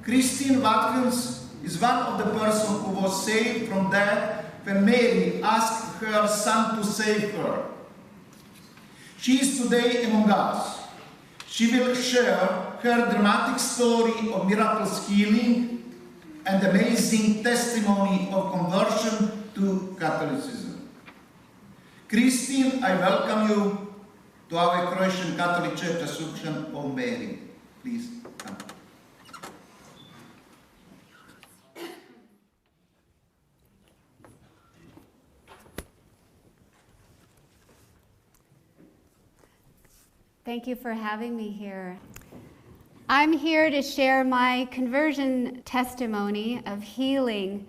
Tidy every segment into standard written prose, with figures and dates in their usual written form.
Christine Watkins is one of the persons who was saved from death when Mary asked her son to save her. She is today among us. She will share her dramatic story of miraculous healing and amazing testimony of conversion to Catholicism. Christine, I welcome you to our Croatian Catholic Church Assumption of Mary. Please come. Thank you for having me here. I'm here to share my conversion testimony of healing,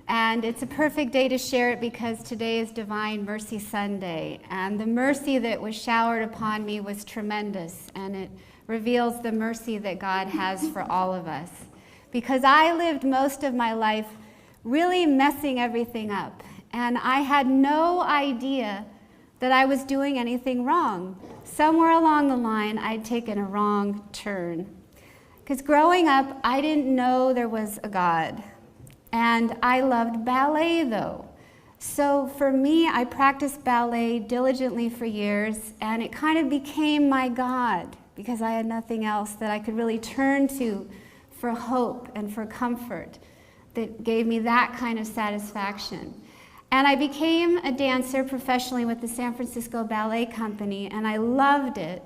and it's a perfect day to share it because today is Divine Mercy Sunday, and the mercy that was showered upon me was tremendous, and it reveals the mercy that God has for all of us. Because I lived most of my life really messing everything up, and I had no idea that I was doing anything wrong. Somewhere along the line, I'd taken a wrong turn. Because growing up, I didn't know there was a God. And I loved ballet, though. So for me, I practiced ballet diligently for years, and it kind of became my God, because I had nothing else that I could really turn to for hope and for comfort that gave me that kind of satisfaction. And I became a dancer professionally with the San Francisco Ballet Company, and I loved it.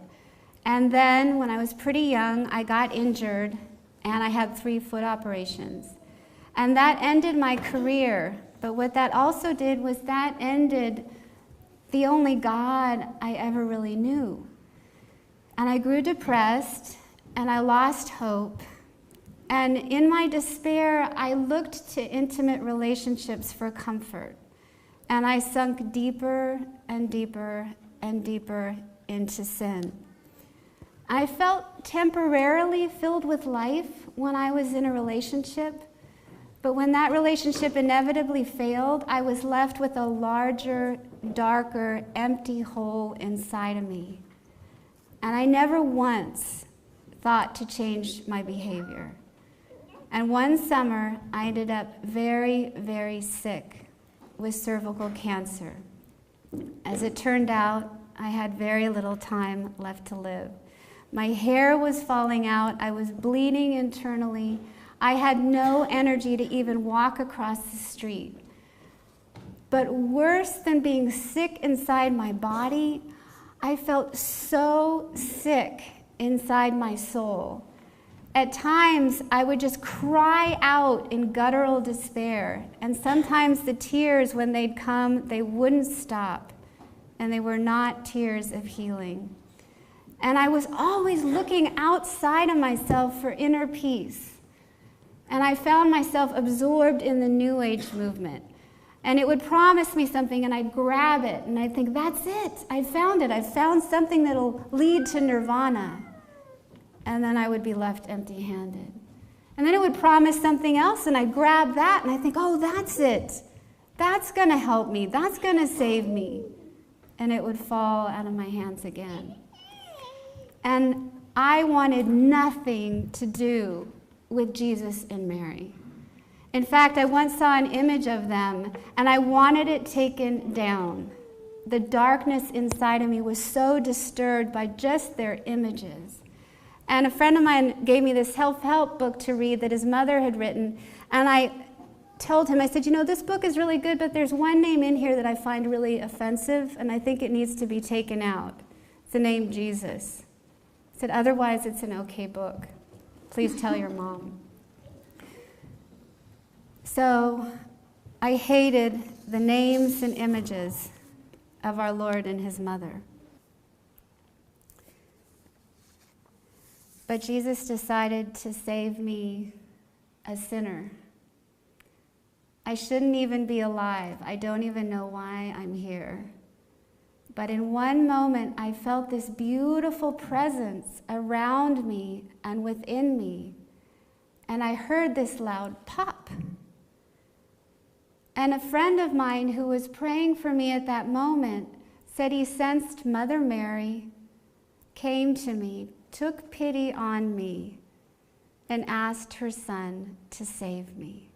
And then when I was pretty young, I got injured, and I had 3 foot operations. And that ended my career. But what that also did was that ended the only God I ever really knew. And I grew depressed, and I lost hope. And in my despair, I looked to intimate relationships for comfort. And I sunk deeper and deeper and deeper into sin. I felt temporarily filled with life when I was in a relationship, but when that relationship inevitably failed, I was left with a larger, darker, empty hole inside of me. And I never once thought to change my behavior. And one summer, I ended up very, very sick with cervical cancer. As it turned out, I had very little time left to live. My hair was falling out, I was bleeding internally, I had no energy to even walk across the street. But worse than being sick inside my body, I felt so sick inside my soul. At times, I would just cry out in guttural despair, and sometimes the tears, when they'd come, they wouldn't stop, and they were not tears of healing. And I was always looking outside of myself for inner peace, and I found myself absorbed in the New Age movement. And it would promise me something, and I'd grab it, and I'd think, that's it, I found it, I found something that'll lead to nirvana. And then I would be left empty-handed. And then it would promise something else, and I'd grab that, and I think, oh, that's it. That's going to help me. That's going to save me. And it would fall out of my hands again. And I wanted nothing to do with Jesus and Mary. In fact, I once saw an image of them, and I wanted it taken down. The darkness inside of me was so disturbed by just their images. And a friend of mine gave me this self-help book to read that his mother had written, and I told him, I said, you know, this book is really good, but there's one name in here that I find really offensive, and I think it needs to be taken out. It's the name Jesus. I said, otherwise it's an okay book. Please tell your mom. So I hated the names and images of our Lord and his mother. But Jesus decided to save me, a sinner. I shouldn't even be alive. I don't even know why I'm here. But in one moment, I felt this beautiful presence around me and within me. And I heard this loud pop. And a friend of mine who was praying for me at that moment said he sensed Mother Mary came to me, took pity on me, and asked her Son to save me.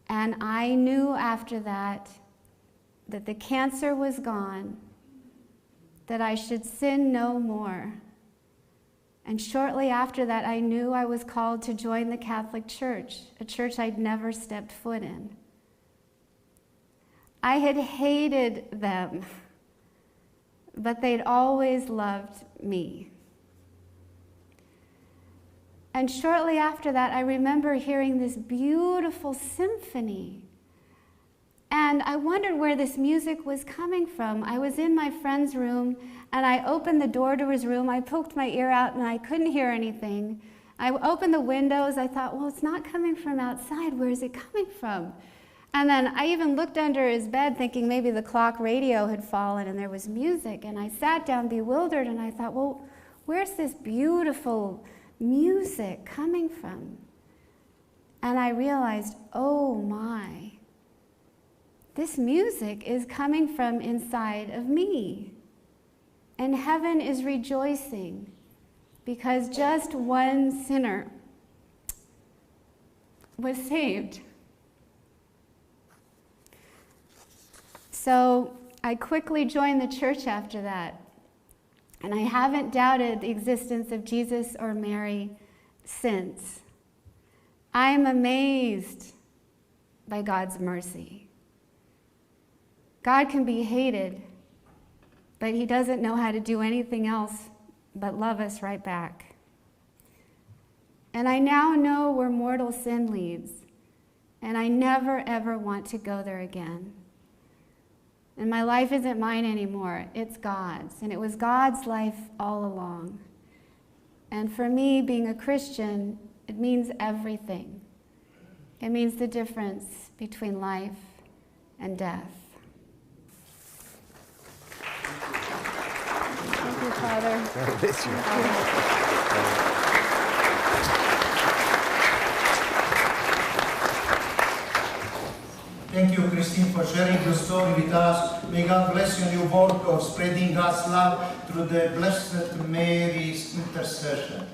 And I knew after that that the cancer was gone, that I should sin no more. And shortly after that, I knew I was called to join the Catholic Church, a church I'd never stepped foot in. I had hated them, but they'd always loved me. And shortly after that, I remember hearing this beautiful symphony. And I wondered where this music was coming from. I was in my friend's room, and I opened the door to his room. I poked my ear out, and I couldn't hear anything. I opened the windows. I thought, well, it's not coming from outside. Where is it coming from? And then I even looked under his bed, thinking maybe the clock radio had fallen, and there was music. And I sat down bewildered, and I thought, well, where's this beautiful music coming from? And I realized, oh my, this music is coming from inside of me. And heaven is rejoicing because just one sinner was saved. So I quickly joined the church after that. And I haven't doubted the existence of Jesus or Mary since. I am amazed by God's mercy. God can be hated, but he doesn't know how to do anything else but love us right back. And I now know where mortal sin leads, and I never, ever want to go there again. And my life isn't mine anymore, it's God's. And it was God's life all along. And for me, being a Christian, it means everything. It means the difference between life and death. Thank you, Father. God bless you. Thank you, Christine, for sharing your story with us. May God bless you in your work of spreading God's love through the Blessed Mary's intercession.